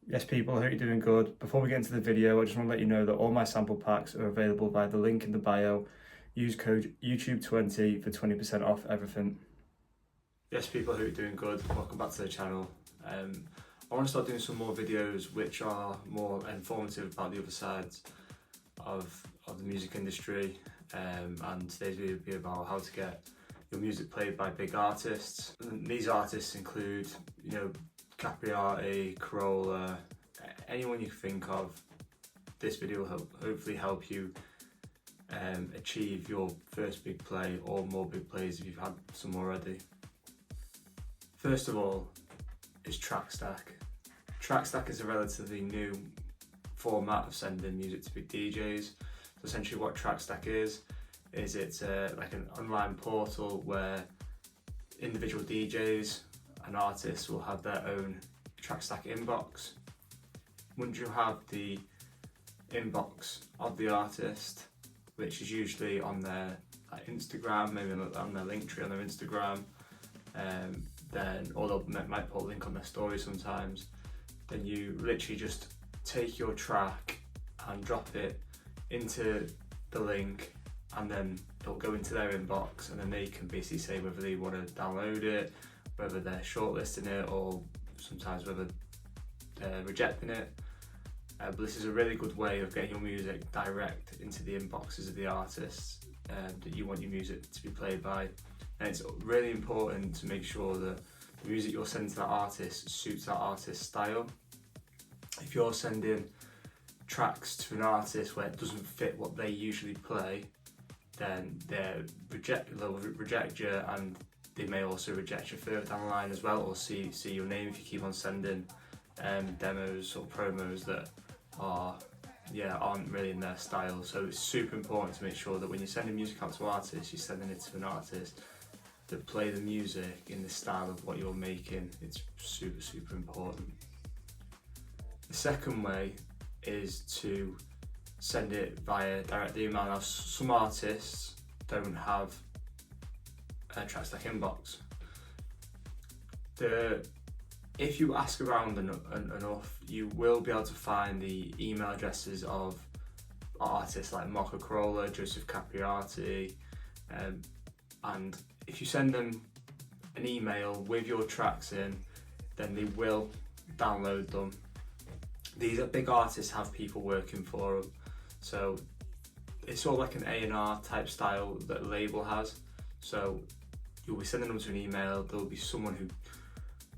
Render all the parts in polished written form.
Yes people, I hope you're doing good. Before we get into the video, I just want to let you know that all my sample packs are available via the link in the bio. Use code YouTube20 for 20% off everything. Yes people, I hope you're doing good. Welcome back to the channel. I want to start doing some more videos which are more informative about the other sides of the music industry, and today's video will be about how to get your music played by big artists. And these artists include, Capriati, Corolla, anyone you can think of. This video will hopefully help you achieve your first big play or more big plays if you've had some already. First of all is TrackStack. TrackStack is a relatively new format of sending music to big DJs. So essentially what TrackStack is it's like an online portal where individual DJs and artists will have their own TrackStack inbox. Once you have the inbox of the artist, which is usually on their Instagram, maybe on their link tree on their Instagram, then, or they might put a link on their story sometimes, then you literally just take your track and drop it into the link, and then it'll go into their inbox, and then they can basically say whether they want to download it, whether they're shortlisting it, or sometimes whether they're rejecting it. But this is a really good way of getting your music direct into the inboxes of the artists that you want your music to be played by. And it's really important to make sure that the music you're sending to that artist suits that artist's style. If you're sending tracks to an artist where it doesn't fit what they usually play, then they'll reject you, and they may also reject you further down the line as well, or see your name if you keep on sending demos or promos that aren't really in their style. So it's super important to make sure that when you're sending music out to artists, you're sending it to an artist that play the music in the style of what you're making. It's super important. The second way is to send it via direct email. Now some artists don't have a TrackStack inbox. If you ask around enough, you will be able to find the email addresses of artists like Marco Corolla, Joseph Capriati, and if you send them an email with your tracks in, then they will download them. These big artists have people working for them, so it's sort of like an A&R type style that a label has. So you'll be sending them to an email, there'll be someone who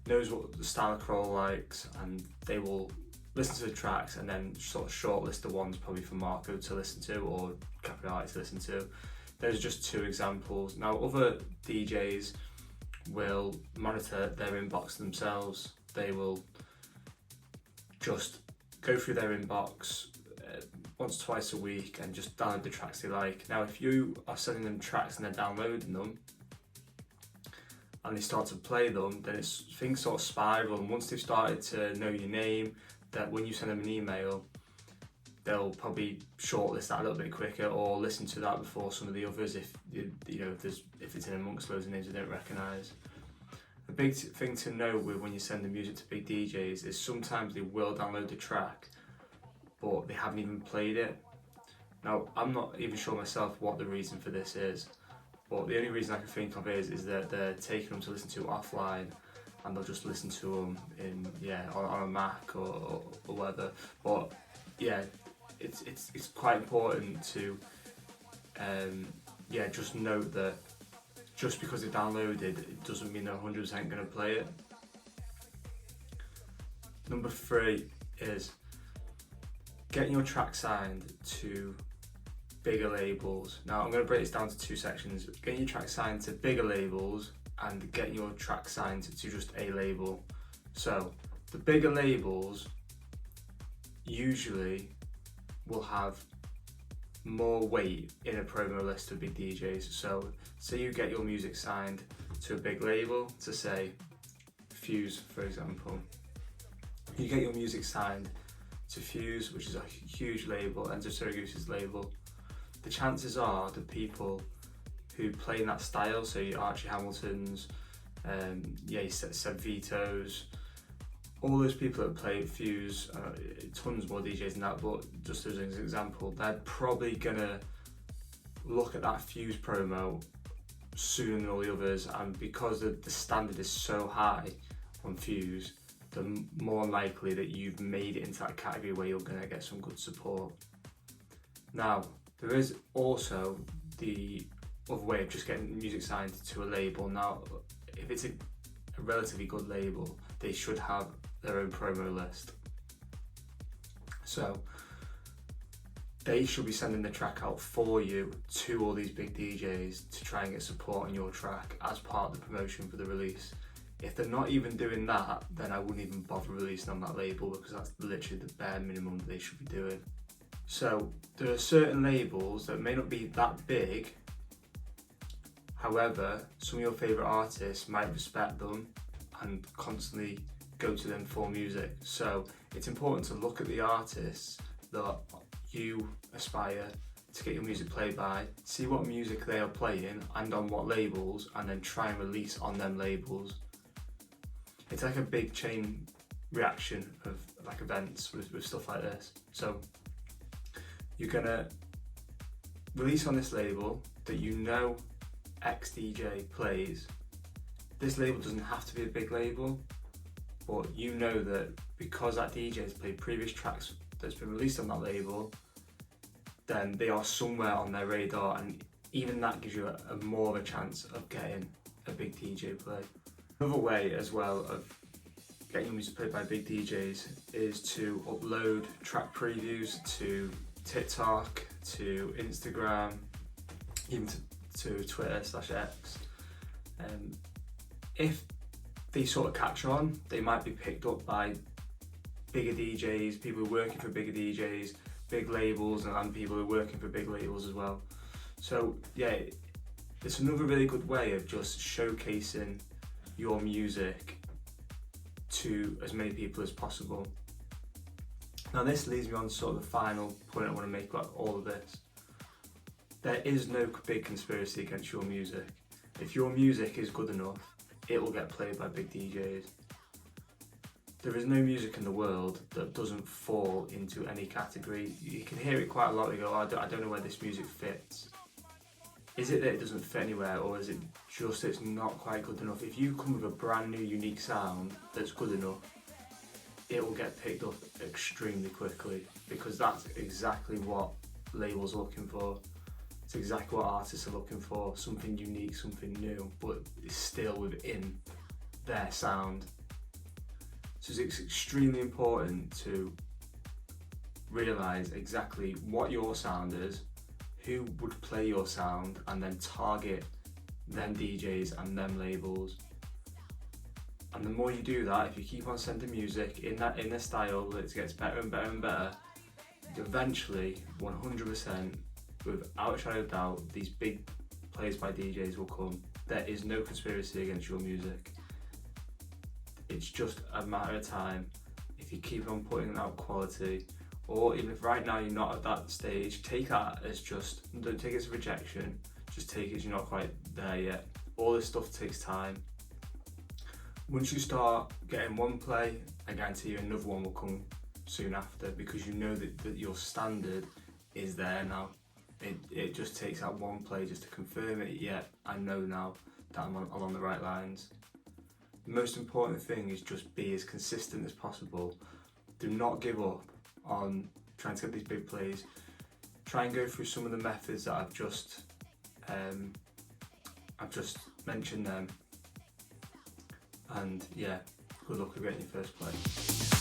knows what the style of Corolla likes, and they will listen to the tracks and then sort of shortlist the ones probably for Marco to listen to or Capriati to listen to. Those are just two examples. Now other DJs will monitor their inbox themselves. They will just go through their inbox once, twice a week and just download the tracks they like. Now if you are sending them tracks and they're downloading them and they start to play them, then things sort of spiral, and once they've started to know your name, that when you send them an email, they'll probably shortlist that a little bit quicker or listen to that before some of the others if it's in amongst loads of names they don't recognise. A big thing to know with when you send the music to big DJs is sometimes they will download the track, but they haven't even played it. Now, I'm not even sure myself what the reason for this is, but the only reason I can think of is that they're taking them to listen to offline, and they'll just listen to them on a Mac or whatever. But yeah, it's quite important to just note that just because they downloaded it doesn't mean they're 100% going to play it. Number 3 is getting your track signed to bigger labels. Now I'm going to break this down to two sections: getting your track signed to bigger labels and getting your track signed to just a label. So the bigger labels usually will have more weight in a promo list of big DJs. So say you get your music signed to a big label, to say Fuse for example. You get your music signed to Fuse, which is a huge label, and to Syracuse label. The chances are the people who play in that style, so your Archie Hamiltons, your Seb Vitos, all those people that play Fuse, tons more DJs than that, but just as an example, they're probably gonna look at that Fuse promo sooner than all the others, and because the standard is so high on Fuse, the more likely that you've made it into that category where you're gonna get some good support. Now, there is also the other way of just getting music signed to a label. Now, if it's a relatively good label, they should have their own promo list. So they should be sending the track out for you to all these big DJs to try and get support on your track as part of the promotion for the release. If they're not even doing that, then I wouldn't even bother releasing on that label, because that's literally the bare minimum that they should be doing. So there are certain labels that may not be that big, however, some of your favourite artists might respect them and constantly go to them for music. So it's important to look at the artists that you aspire to get your music played by, see what music they are playing and on what labels, and then try and release on them labels. It's like a big chain reaction of like events with stuff like this. So you're gonna release on this label that you know X DJ plays. This label doesn't have to be a big label, but you know that because that DJ has played previous tracks that's been released on that label, then they are somewhere on their radar, and even that gives you a more of a chance of getting a big DJ play. Another way as well of getting your music played by big DJs is to upload track previews to TikTok, to Instagram, even to Twitter/X. If they sort of catch on, they might be picked up by bigger DJs, people who are working for bigger DJs, big labels, and people who are working for big labels as well. So yeah, it's another really good way of just showcasing your music to as many people as possible. Now this leads me on to sort of the final point I want to make about all of this. There is no big conspiracy against your music. If your music is good enough, it will get played by big DJs. There is no music in the world that doesn't fall into any category. You can hear it quite a lot. You go, oh, I don't know where this music fits. Is it that it doesn't fit anywhere, or is it just it's not quite good enough? If you come with a brand new unique sound that's good enough, it will get picked up extremely quickly, because that's exactly what labels are looking for. It's exactly what artists are looking for, something unique, something new, but it's still within their sound. So it's extremely important to realise exactly what your sound is, who would play your sound, and then target them DJs and them labels. And the more you do that, if you keep on sending music in a style that gets better and better and better, eventually, 100%, without a shadow of doubt, these big plays by DJs will come. There is no conspiracy against your music. It's just a matter of time. If you keep on putting out quality, or even if right now you're not at that stage, take that as just, don't take it as rejection, just take it as you're not quite there yet. All this stuff takes time. Once you start getting one play, I guarantee you another one will come soon after, because you know that your standard is there now. It just takes that one play just to confirm it. Yeah, I know now that I'm on the right lines. The most important thing is just be as consistent as possible. Do not give up on trying to get these big plays. Try and go through some of the methods that I've just mentioned them. And yeah, good luck with getting your first play.